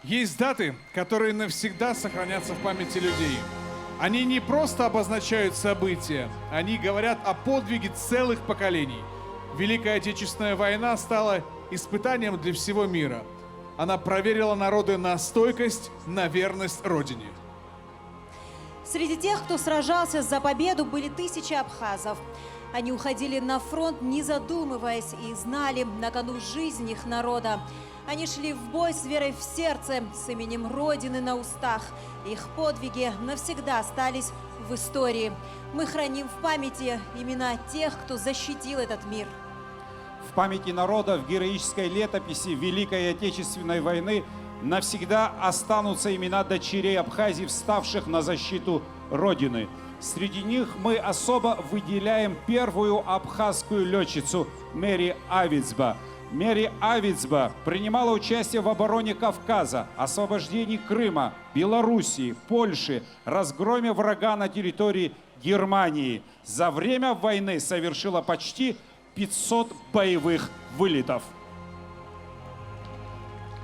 Есть даты, которые навсегда сохранятся в памяти людей. Они не просто обозначают события, они говорят о подвиге целых поколений. Великая Отечественная война стала испытанием для всего мира. Она проверила народы на стойкость, на верность Родине. Среди тех, кто сражался за победу, были тысячи абхазов. Они уходили на фронт, не задумываясь, и знали на кону жизнь их народа. Они шли в бой с верой в сердце, с именем Родины на устах. Их подвиги навсегда остались в истории. Мы храним в памяти имена тех, кто защитил этот мир. В памяти народа в героической летописи Великой Отечественной войны навсегда останутся имена дочерей Абхазии, вставших на защиту Родины. Среди них мы особо выделяем первую абхазскую летчицу Мэри Авицба. Мэри Авицба принимала участие в обороне Кавказа, освобождении Крыма, Белоруссии, Польши, разгроме врага на территории Германии. За время войны совершила почти 500 боевых вылетов.